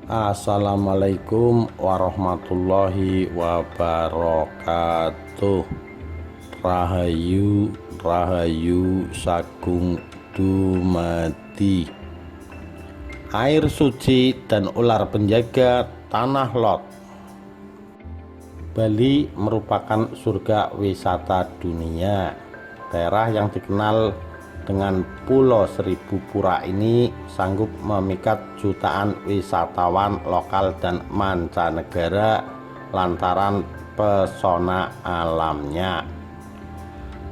Assalamualaikum warahmatullahi wabarakatuh. Rahayu Rahayu Sagung Dumadi. Air suci dan ular penjaga Tanah Lot. Bali merupakan surga wisata dunia. Daerah yang dikenal dengan Pulau Seribu Pura ini sanggup memikat jutaan wisatawan lokal dan mancanegara lantaran pesona alamnya.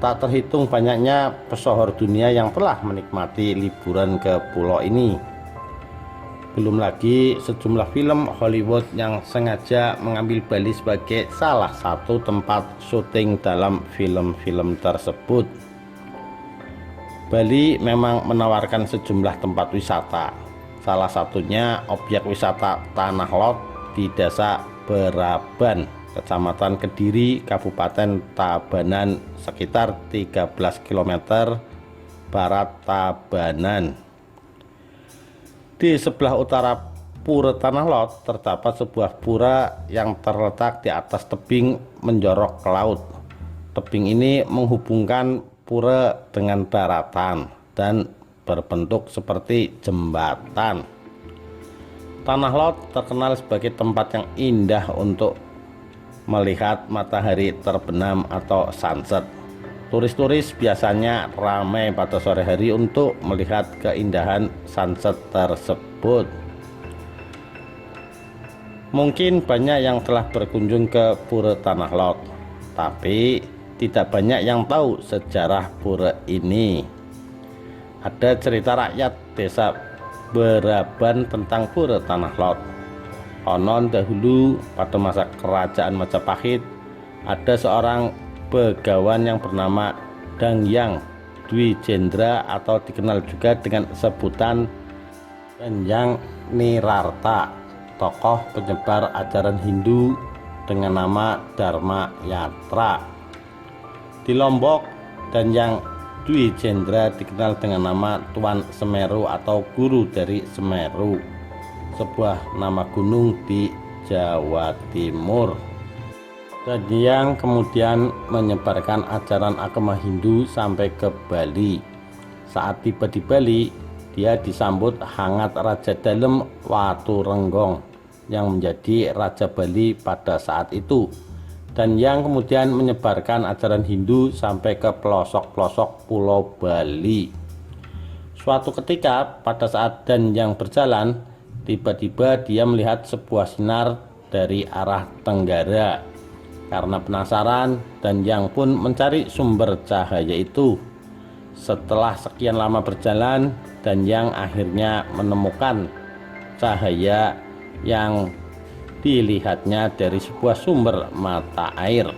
Tak terhitung banyaknya pesohor dunia yang telah menikmati liburan ke pulau ini. Belum lagi sejumlah film Hollywood yang sengaja mengambil Bali sebagai salah satu tempat syuting dalam film-film tersebut. Bali memang menawarkan sejumlah tempat wisata. Salah satunya objek wisata Tanah Lot di Desa Beraban, Kecamatan Kediri, Kabupaten Tabanan, sekitar 13 km barat Tabanan. Di sebelah utara Pura Tanah Lot terdapat sebuah pura yang terletak di atas tebing menjorok ke laut. Tebing ini menghubungkan pura dengan daratan dan berbentuk seperti jembatan. Tanah Lot terkenal sebagai tempat yang indah untuk melihat matahari terbenam atau sunset. Turis-turis biasanya ramai pada sore hari untuk melihat keindahan sunset tersebut. Mungkin banyak yang telah berkunjung ke Pura Tanah Lot, tapi tidak banyak yang tahu sejarah pura ini. Ada cerita rakyat desa Beraban tentang Pura Tanah Lot. Konon dahulu pada masa kerajaan Majapahit ada seorang begawan yang bernama Dangyang Dwi Jendra atau dikenal juga dengan sebutan Dangyang Nirarta, tokoh penyebar ajaran Hindu dengan nama Dharma Yatra. Di Lombok, Dangyang Dwi Jendra dikenal dengan nama Tuan Semeru atau Guru dari Semeru, sebuah nama gunung di Jawa Timur. Dangyang kemudian menyebarkan ajaran agama Hindu sampai ke Bali. Saat tiba di Bali, dia disambut hangat Raja Dalem Waturenggong yang menjadi Raja Bali pada saat itu. Dangyang kemudian menyebarkan ajaran Hindu sampai ke pelosok-pelosok Pulau Bali. Suatu ketika pada saat Dangyang berjalan, tiba-tiba dia melihat sebuah sinar dari arah tenggara. Karena penasaran, Dangyang pun mencari sumber cahaya itu. Setelah sekian lama berjalan, Dangyang akhirnya menemukan cahaya yang dilihatnya dari sebuah sumber mata air.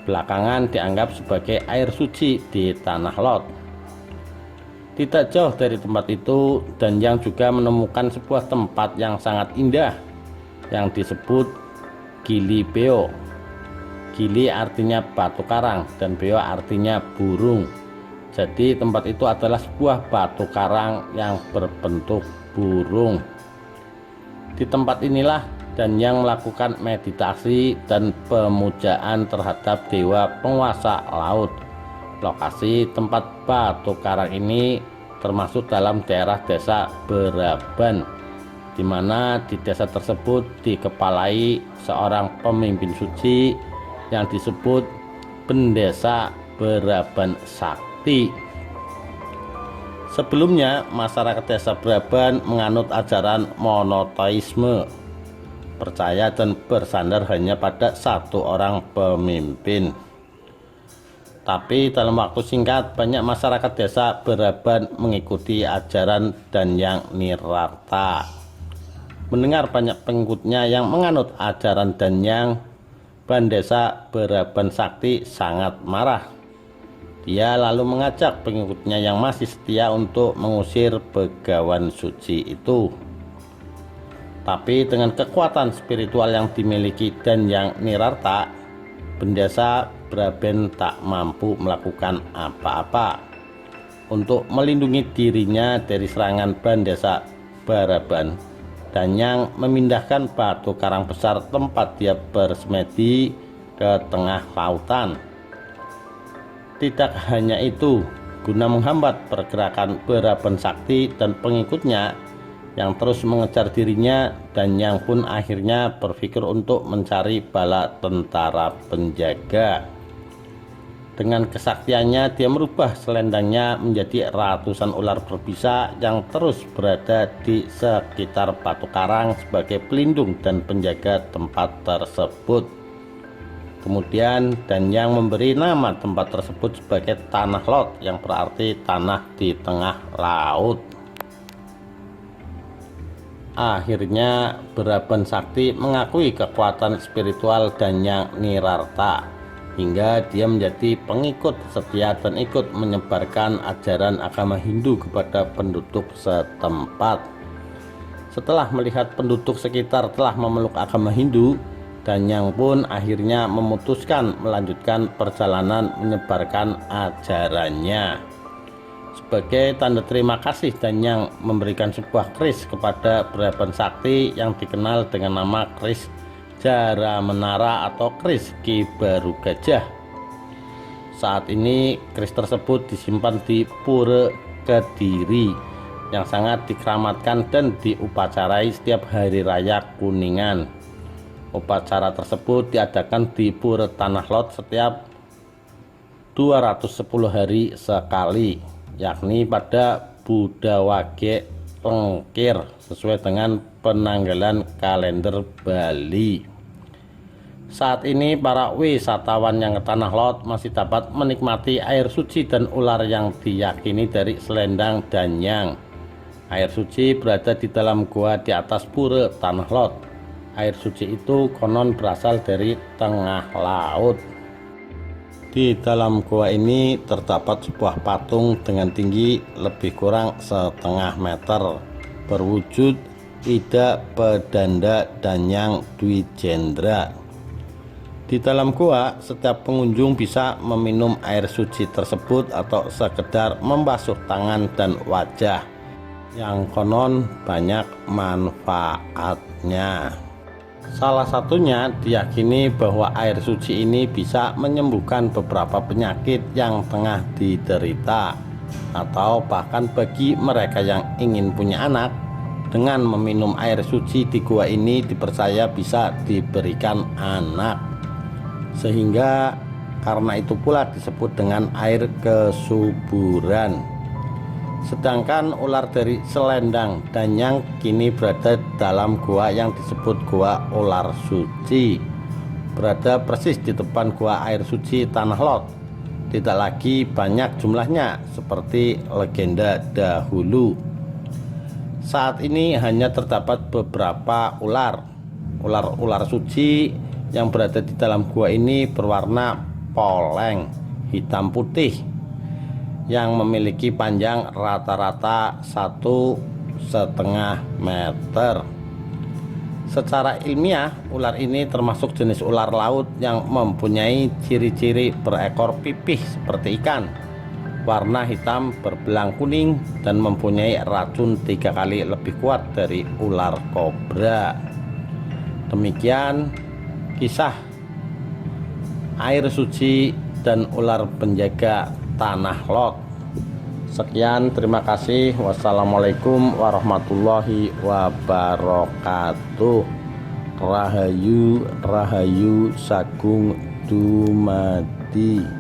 Belakangan dianggap sebagai air suci di Tanah Lot. Tidak jauh dari tempat itu, Dangyang juga menemukan sebuah tempat yang sangat indah yang disebut Gili Beo. Gili artinya batu karang dan Beo artinya burung. Jadi tempat itu adalah sebuah batu karang yang berbentuk burung. Di tempat inilah Dangyang melakukan meditasi dan pemujaan terhadap dewa penguasa laut. Lokasi tempat batu karang ini termasuk dalam daerah desa Beraban, di mana di desa tersebut dikepalai seorang pemimpin suci yang disebut Pendesa Beraban Sakti. Sebelumnya, masyarakat desa Beraban menganut ajaran monoteisme, percaya dan bersandar hanya pada satu orang pemimpin. Tapi dalam waktu singkat, banyak masyarakat desa Beraban mengikuti ajaran Dangyang Nirarta. Mendengar banyak pengikutnya yang menganut ajaran Dangyang, Pendesa Beraban Sakti sangat marah. Dia lalu mengajak pengikutnya yang masih setia untuk mengusir begawan suci itu. Tapi dengan kekuatan spiritual yang dimiliki Dangyang Nirarta, Pendesa Beraban tak mampu melakukan apa-apa. Untuk melindungi dirinya dari serangan Pendesa Beraban, Danyang memindahkan batu karang besar tempat dia bersemedi ke tengah lautan. Tidak hanya itu, guna menghambat pergerakan Beraben Sakti dan pengikutnya yang terus mengejar dirinya, Danyang pun akhirnya berpikir untuk mencari bala tentara penjaga. Dengan kesaktiannya, dia merubah selendangnya menjadi ratusan ular berbisa yang terus berada di sekitar batu karang sebagai pelindung dan penjaga tempat tersebut. Kemudian Danyang memberi nama tempat tersebut sebagai Tanah Lot, yang berarti tanah di tengah laut. Akhirnya Beraben Sakti mengakui kekuatan spiritual Danyang Nirarta, hingga dia menjadi pengikut setia dan ikut menyebarkan ajaran agama Hindu kepada penduduk setempat. Setelah melihat penduduk sekitar telah memeluk agama Hindu, Danyang pun akhirnya memutuskan melanjutkan perjalanan menyebarkan ajarannya. Sebagai tanda terima kasih, Danyang memberikan sebuah keris kepada Beraben Sakti yang dikenal dengan nama keris Jara Menara atau keris Ki Baru Gajah. Saat ini keris tersebut disimpan di Pura Kediri yang sangat dikeramatkan dan diupacarai setiap hari raya Kuningan. Upacara tersebut diadakan di Pura Tanah Lot setiap 210 hari sekali, yakni pada Budawage Lengkir sesuai dengan penanggalan kalender Bali. Saat ini para wisatawan yang ke Tanah Lot masih dapat menikmati air suci dan ular yang diyakini dari selendang Danyang. Air suci berada di dalam gua di atas Pura Tanah Lot. Air suci itu konon berasal dari tengah laut. Di dalam gua ini terdapat sebuah patung dengan tinggi lebih kurang setengah meter, berwujud Ida Pedanda Danyang Dwijendra. Di dalam gua, setiap pengunjung bisa meminum air suci tersebut atau sekedar membasuh tangan dan wajah, yang konon banyak manfaatnya. Salah satunya diyakini bahwa air suci ini bisa menyembuhkan beberapa penyakit yang tengah diderita, atau bahkan bagi mereka yang ingin punya anak, dengan meminum air suci di gua ini dipercaya bisa diberikan anak. Sehingga karena itu pula disebut dengan air kesuburan. Sedangkan ular dari selendang Danyang kini berada dalam gua yang disebut Gua Ular Suci, berada persis di depan gua air suci Tanah Lot. Tidak lagi banyak jumlahnya seperti legenda dahulu. Saat ini hanya terdapat beberapa ular suci yang berada di dalam gua ini berwarna poleng hitam putih yang memiliki panjang rata-rata 1,5 meter. Secara ilmiah, ular ini termasuk jenis ular laut yang mempunyai ciri-ciri berekor pipih seperti ikan, warna hitam berbelang kuning, dan mempunyai racun 3 kali lebih kuat dari ular kobra. Demikian kisah air suci dan ular penjaga Tanah Lot. Sekian, terima kasih. Wassalamualaikum warahmatullahi wabarakatuh. Rahayu Rahayu Sagung Dumadi.